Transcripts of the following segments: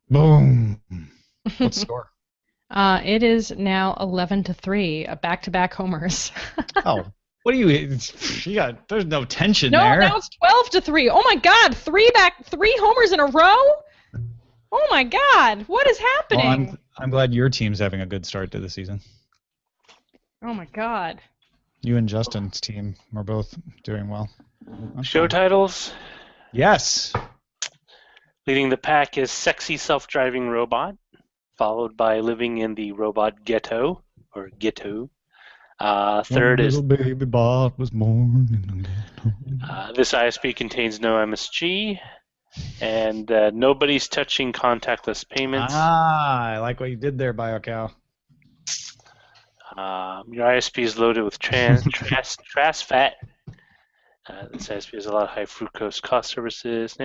Boom. What's the score? It is now 11-3, back-to-back homers. Oh, what do you got? There's no tension No, now there. it's 12-3. Oh my God, three homers in a row? Oh my God, what is Well, happening? I'm glad your team's having a good start to the season. Oh my God. You and Justin's team are both doing well. Show titles. Yes. Leading the pack is Sexy Self-Driving Robot, followed by Living in the Robot Ghetto, or Ghetto. Third is little baby bot was born in the ghetto. This ISP contains no MSG, and nobody's touching contactless payments. I like what you did there, BioCow. Your ISP is loaded with trans fat. This ISP has a lot of high fructose cost services.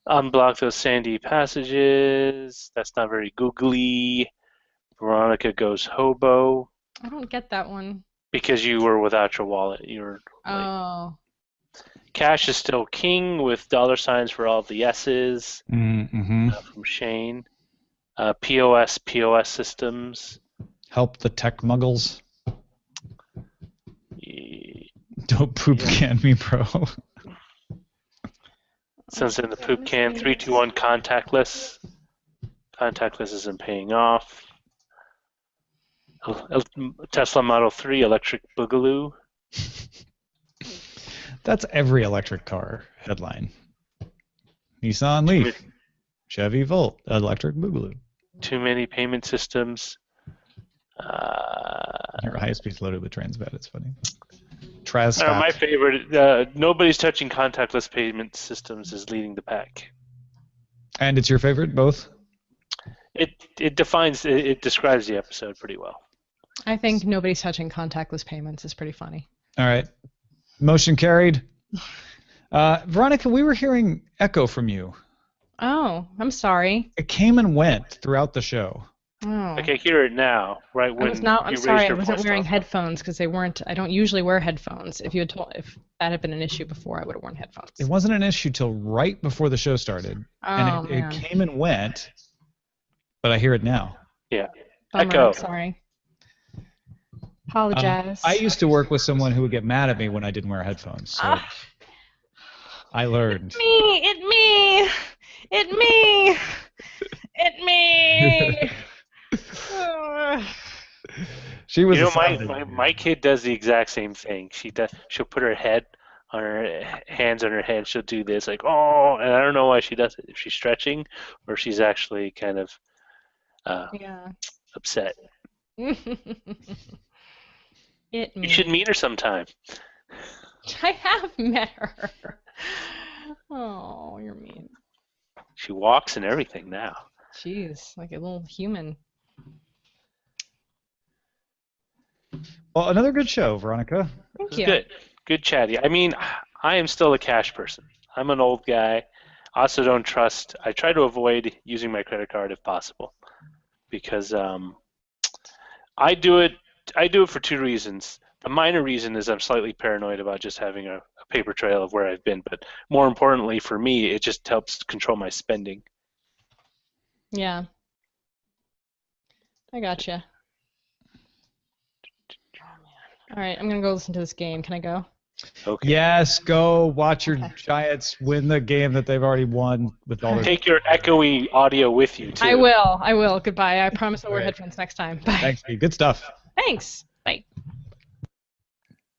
Unblock those sandy passages. That's not very googly. Veronica goes hobo. I don't get that one. Because you were without your wallet. You were Oh. Cash is still king with dollar signs for all the S's. Mm-hmm. From Shane. POS systems. Help the tech muggles. Yeah. Don't poop can me, bro. Since in the poop can, 321 contactless. Contactless isn't paying off. Tesla Model 3 electric boogaloo. That's every electric car headline. Nissan Leaf, Chevy Volt, electric boogaloo. Too many payment systems. Your ISP's loaded with trans fat. It's funny. Trans my favorite. Nobody's touching contactless payment systems is leading the pack. And it's your favorite, both? It describes the episode pretty well. I think nobody's touching contactless payments is pretty funny. All right. Motion carried. Veronica, we were hearing echo from you. Oh, I'm sorry. It came and went throughout the show. Oh. I can hear it now, right when I'm sorry, I wasn't wearing headphones because they weren't. I don't usually wear headphones. If that had been an issue before, I would have worn headphones. It wasn't an issue till right before the show started, and it came and went. But I hear it now. Yeah. Bummer, Echo. I'm sorry. Apologize. I used to work with someone who would get mad at me when I didn't wear headphones. So I learned. It me. She was. My kid does the exact same thing. She'll put her hands on her head. She'll do this like, oh, and I don't know why she does it. If she's stretching or she's actually kind of upset. You should meet her sometime. I have met her. Oh, you're mean. She walks and everything now. Jeez, like a little human. Well, another good show, Veronica. Thank you. Good chatty. I mean, I am still a cash person. I'm an old guy. I also don't trust. I try to avoid using my credit card if possible, because I do it for two reasons. The minor reason is I'm slightly paranoid about just having a paper trail of where I've been, but more importantly for me, it just helps control my spending. Yeah. I gotcha. All right, I'm going to go listen to this game. Can I go? Okay. Yes, go watch your Giants win the game that they've already won with all their... Take your echoey audio with you, too. I will. Goodbye. I promise I'll wear headphones next time. Bye. Thanks, Steve. Good stuff. Thanks. Bye.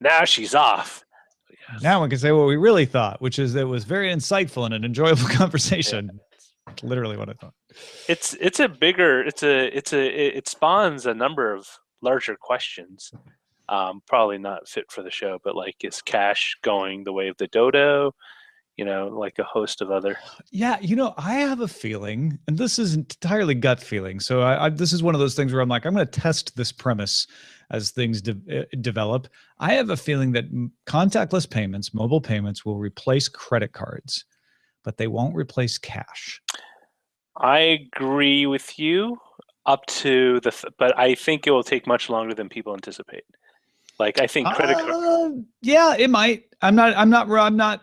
Now she's off. Yes. Now we can say what we really thought, which is that it was very insightful and an enjoyable conversation. Yeah. That's literally what I thought. It spawns a number of larger questions. Probably not fit for the show, but like, is cash going the way of the dodo? Like a host of other. Yeah, I have a feeling, and this is entirely gut feeling. So this is one of those things where I'm like, I'm going to test this premise as things develop. I have a feeling that contactless payments, mobile payments, will replace credit cards, but they won't replace cash. I agree with you but I think it will take much longer than people anticipate. Like, I think credit card. Yeah, it might. I'm not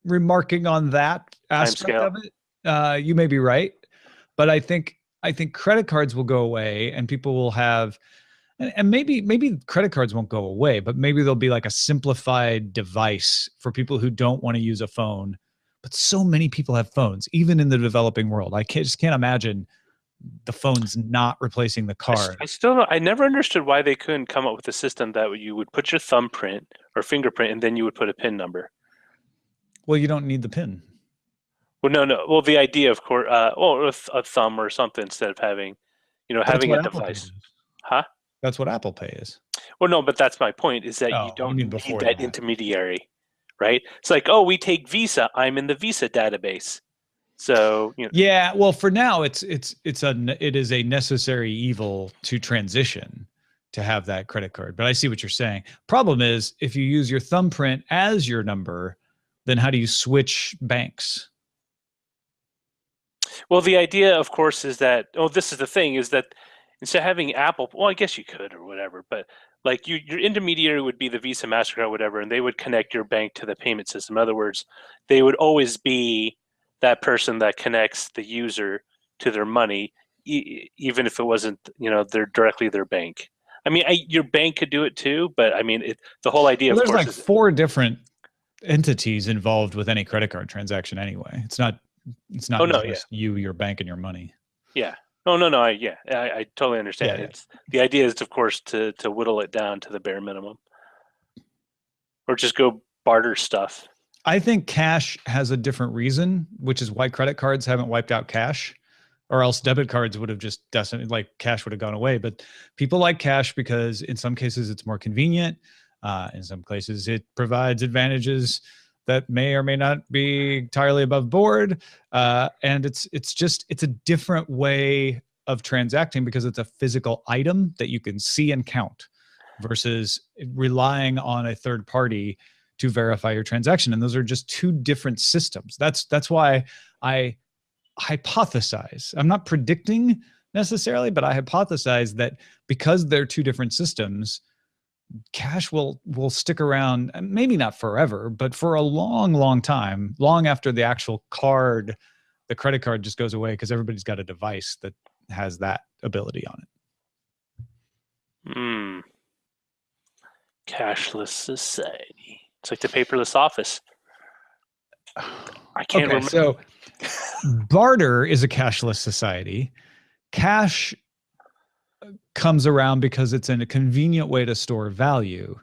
remarking on that aspect of it. You may be right, but I think credit cards will go away, and people will have, and maybe credit cards won't go away, but maybe there'll be like a simplified device for people who don't want to use a phone. But so many people have phones, even in the developing world. Just can't imagine the phone's not replacing the card. I never understood why they couldn't come up with a system that you would put your thumbprint or fingerprint and then you would put a PIN number. Well, you don't need the PIN. Well, no. Well, the idea, of course, a thumb or something instead of having, having a device. Huh? That's what Apple Pay is. Well, no, but that's my point, is that you don't need that intermediary, right? It's like, oh, we take Visa. I'm in the Visa database. So, Yeah, well, for now, it is a necessary evil to transition to have that credit card. But I see what you're saying. Problem is, if you use your thumbprint as your number, then how do you switch banks? Well, the idea, of course, is that, this is the thing, is that instead of having Apple, well, I guess you could or whatever, but like your intermediary would be the Visa, MasterCard, whatever, and they would connect your bank to the payment system. In other words, they would always be that person that connects the user to their money, even if it wasn't, directly their bank. I mean, your bank could do it too, but I mean, the whole idea, of course, there's like 4 different entities involved with any credit card transaction anyway. It's not just you, your bank, and your money. Yeah. No. I totally understand. Yeah. The idea is, of course, to whittle it down to the bare minimum, or just go barter stuff. I think cash has a different reason, which is why credit cards haven't wiped out cash, or else debit cards would have just cash would have gone away. But people like cash because in some cases it's more convenient. In some cases it provides advantages that may or may not be entirely above board. And it's a different way of transacting because it's a physical item that you can see and count versus relying on a third party to verify your transaction. And those are just 2 different systems. That's why I hypothesize. I'm not predicting necessarily, but I hypothesize that because they're 2 different systems, cash will stick around, maybe not forever, but for a long, long time, long after the actual card, the credit card just goes away because everybody's got a device that has that ability on it. Cashless society. It's like the paperless office. I can't remember. So barter is a cashless society. Cash comes around because it's in a convenient way to store value.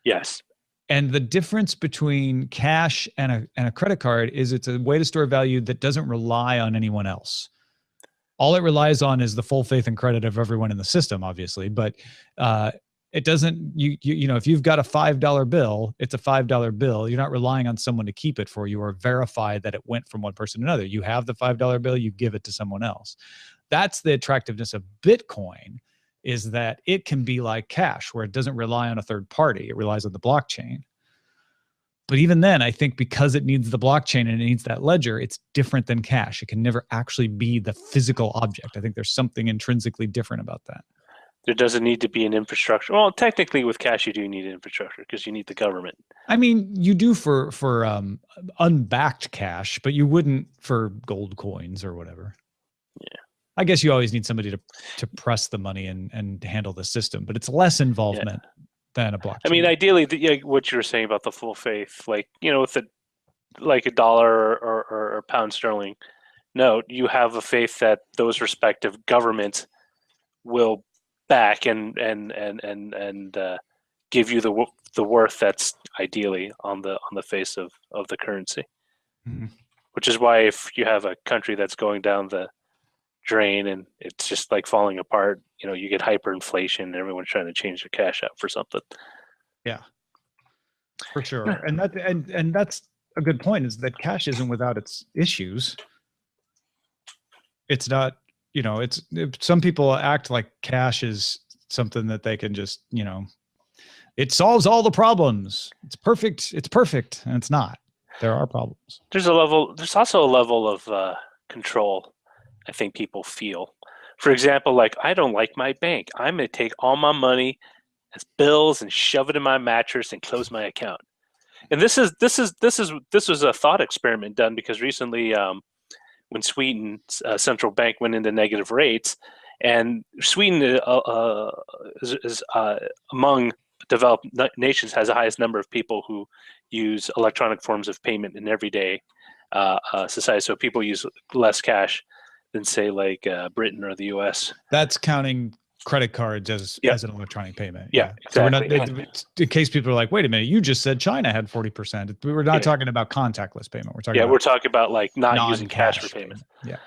Yes. And the difference between cash and a credit card is it's a way to store value that doesn't rely on anyone else. All it relies on is the full faith and credit of everyone in the system, obviously. But it doesn't, if you've got a $5 bill, it's a $5 bill. You're not relying on someone to keep it for you or verify that it went from one person to another. You have the $5 bill, you give it to someone else. That's the attractiveness of Bitcoin, is that it can be like cash, where it doesn't rely on a third party. It relies on the blockchain. But even then, I think because it needs the blockchain and it needs that ledger, it's different than cash. It can never actually be the physical object. I think there's something intrinsically different about that. There doesn't need to be an infrastructure. Well, technically with cash, you do need an infrastructure because you need the government. I mean, you do for unbacked cash, but you wouldn't for gold coins or whatever. Yeah. I guess you always need somebody to press the money and handle the system, but it's less involvement than a blockchain. I mean, ideally, what you were saying about the full faith, with a dollar or pound sterling note, you have a faith that those respective governments will back and give you the worth that's ideally on the face of the currency. Mm-hmm. Which is why if you have a country that's going down the drain and it's just like falling apart, you get hyperinflation and everyone's trying to change their cash out for something. Yeah, for sure. And that's a good point, is that cash isn't without its issues. It's not, some people act like cash is something that they can just, it solves all the problems. It's perfect. And it's not. There are problems. There's also a level of control I think people feel. For example, like, I don't like my bank. I'm going to take all my money as bills and shove it in my mattress and close my account. And this was a thought experiment done because recently, when Sweden's central bank went into negative rates, and Sweden is among developed nations has the highest number of people who use electronic forms of payment in everyday society. So people use less cash than say like Britain or the U.S. That's counting credit cards as an electronic payment. Yeah, exactly. So we're not, in case people are like, wait a minute, you just said China had 40%. We were not talking about contactless payment. We're talking about like not using cash for payment. Yeah.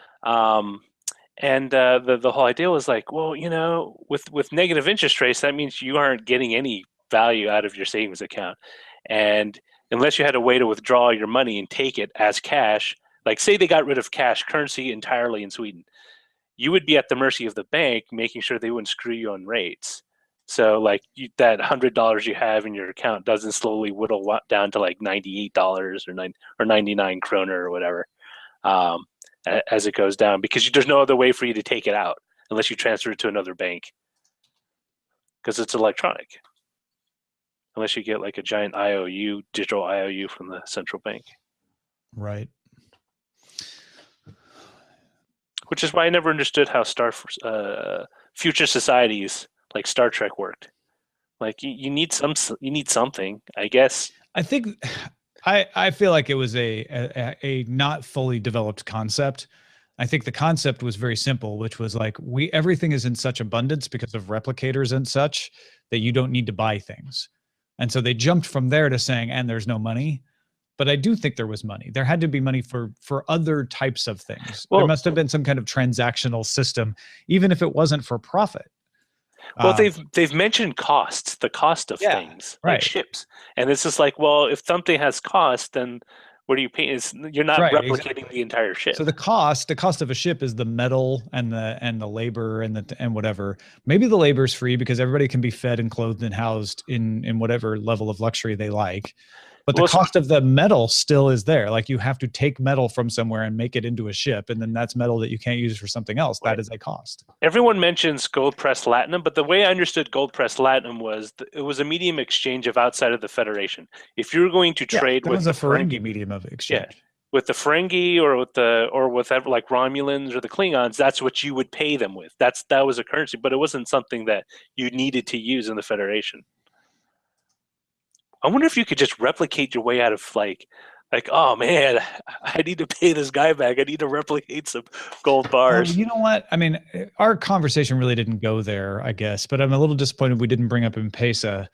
And the whole idea was like, well, with negative interest rates, that means you aren't getting any value out of your savings account. And unless you had a way to withdraw your money and take it as cash, like say they got rid of cash currency entirely in Sweden, you would be at the mercy of the bank, making sure they wouldn't screw you on rates. So like that $100 you have in your account doesn't slowly whittle down to like $98 or 99 kroner or whatever. As it goes down, because there's no other way for you to take it out unless you transfer it to another bank, because it's electronic, unless you get like a giant IOU, digital IOU from the central bank. Right. Which is why I never understood how future societies like Star Trek worked. Like you need something, I guess. I think I feel like it was a not fully developed concept. I think the concept was very simple, which was like everything is in such abundance because of replicators and such that you don't need to buy things. And so they jumped from there to saying, and there's no money. But I do think there was money. There had to be money for other types of things. Well, there must have been some kind of transactional system, even if it wasn't for profit. Well, they've mentioned costs, the cost of things, like ships, and it's just like, well, if something has cost, then what are you paying? You're not replicating the entire ship. So the cost of a ship is the metal and the labor and whatever. Maybe the labor is free because everybody can be fed and clothed and housed in whatever level of luxury they like. But the cost of the metal still is there. Like you have to take metal from somewhere and make it into a ship, and then that's metal that you can't use for something else. Right. That is a cost. Everyone mentions gold-pressed latinum, but the way I understood gold-pressed latinum was it was a medium exchange of outside of the Federation. If you're going to trade with the Ferengi medium of exchange, with the Ferengi or with like Romulans or the Klingons, that's what you would pay them with. That was a currency, but it wasn't something that you needed to use in the Federation. I wonder if you could just replicate your way out of like, oh man, I need to pay this guy back. I need to replicate some gold bars. Well, you know what? I mean, our conversation really didn't go there, I guess, but I'm a little disappointed we didn't bring up M-Pesa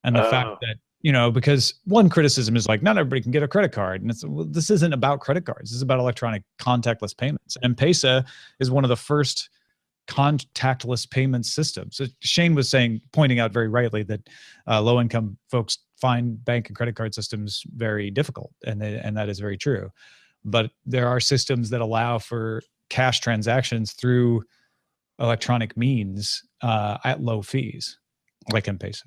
and the fact that, because one criticism is like, not everybody can get a credit card. And this isn't about credit cards. This is about electronic contactless payments. And M-Pesa is one of the first contactless payment systems. So Shane was pointing out very rightly that low-income folks find bank and credit card systems very difficult, and that is very true. But there are systems that allow for cash transactions through electronic means at low fees, like M-Pesa.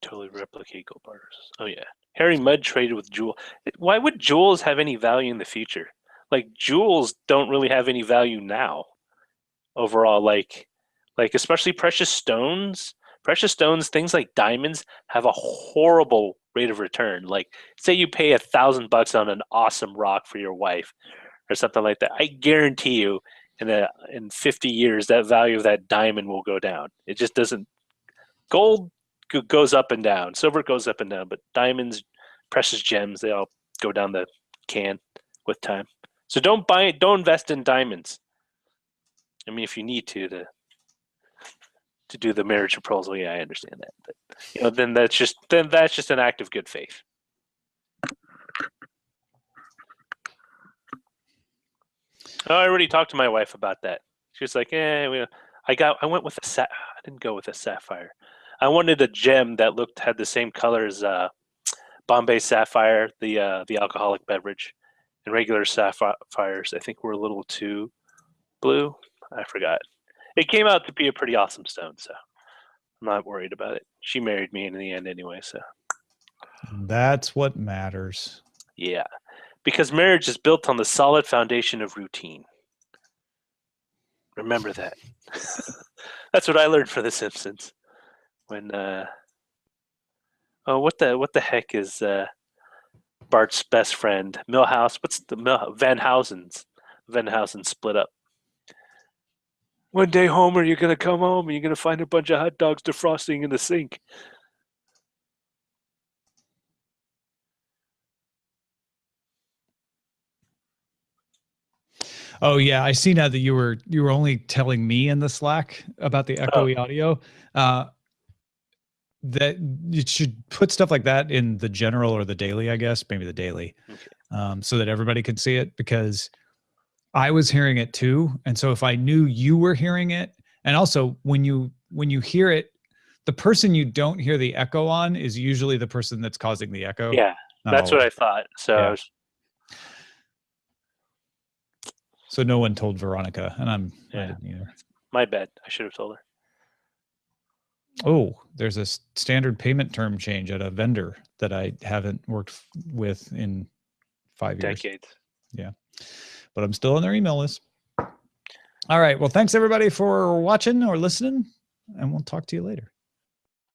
Totally replicate gold bars. Oh yeah, Harry Mudd traded with Jewel. Why would jewels have any value in the future? Like jewels don't really have any value now. Overall, like especially precious stones. Precious stones, things like diamonds, have a horrible rate of return. Like, say you pay $1,000 on an awesome rock for your wife, or something like that. I guarantee you, in 50 years, that value of that diamond will go down. It just doesn't. Gold goes up and down, silver goes up and down, but diamonds, precious gems, they all go down the can with time. So don't invest in diamonds. I mean, if you need to do the marriage proposal, yeah, I understand that. But then that's just an act of good faith. Oh, I already talked to my wife about that. She was like, I went with I didn't go with a sapphire. I wanted a gem that had the same color as Bombay Sapphire, the alcoholic beverage, and regular sapphires. I think were a little too blue. I forgot. It came out to be a pretty awesome stone, so I'm not worried about it. She married me in the end anyway, so. That's what matters. Yeah, because marriage is built on the solid foundation of routine. Remember that. That's what I learned for The Simpsons. When what the heck is Bart's best friend, Milhouse. What's the Van Housen's? Van Housen split up. One day, Homer, you're gonna come home and you're gonna find a bunch of hot dogs defrosting in the sink. Oh yeah, I see now that you were only telling me in the Slack about the echoey audio. That you should put stuff like that in the general or the daily, I guess, maybe the daily, so that everybody can see it, because I was hearing it too. And so if I knew you were hearing it, and also when you hear it, the person you don't hear the echo on is usually the person that's causing the echo. Yeah, that's what I thought. So yeah. So no one told Veronica, and I didn't either. My bad. I should have told her. Oh, there's a standard payment term change at a vendor that I haven't worked with in 5 years. Decades. Yeah. But I'm still on their email list. All right. Well, thanks everybody for watching or listening, and we'll talk to you later.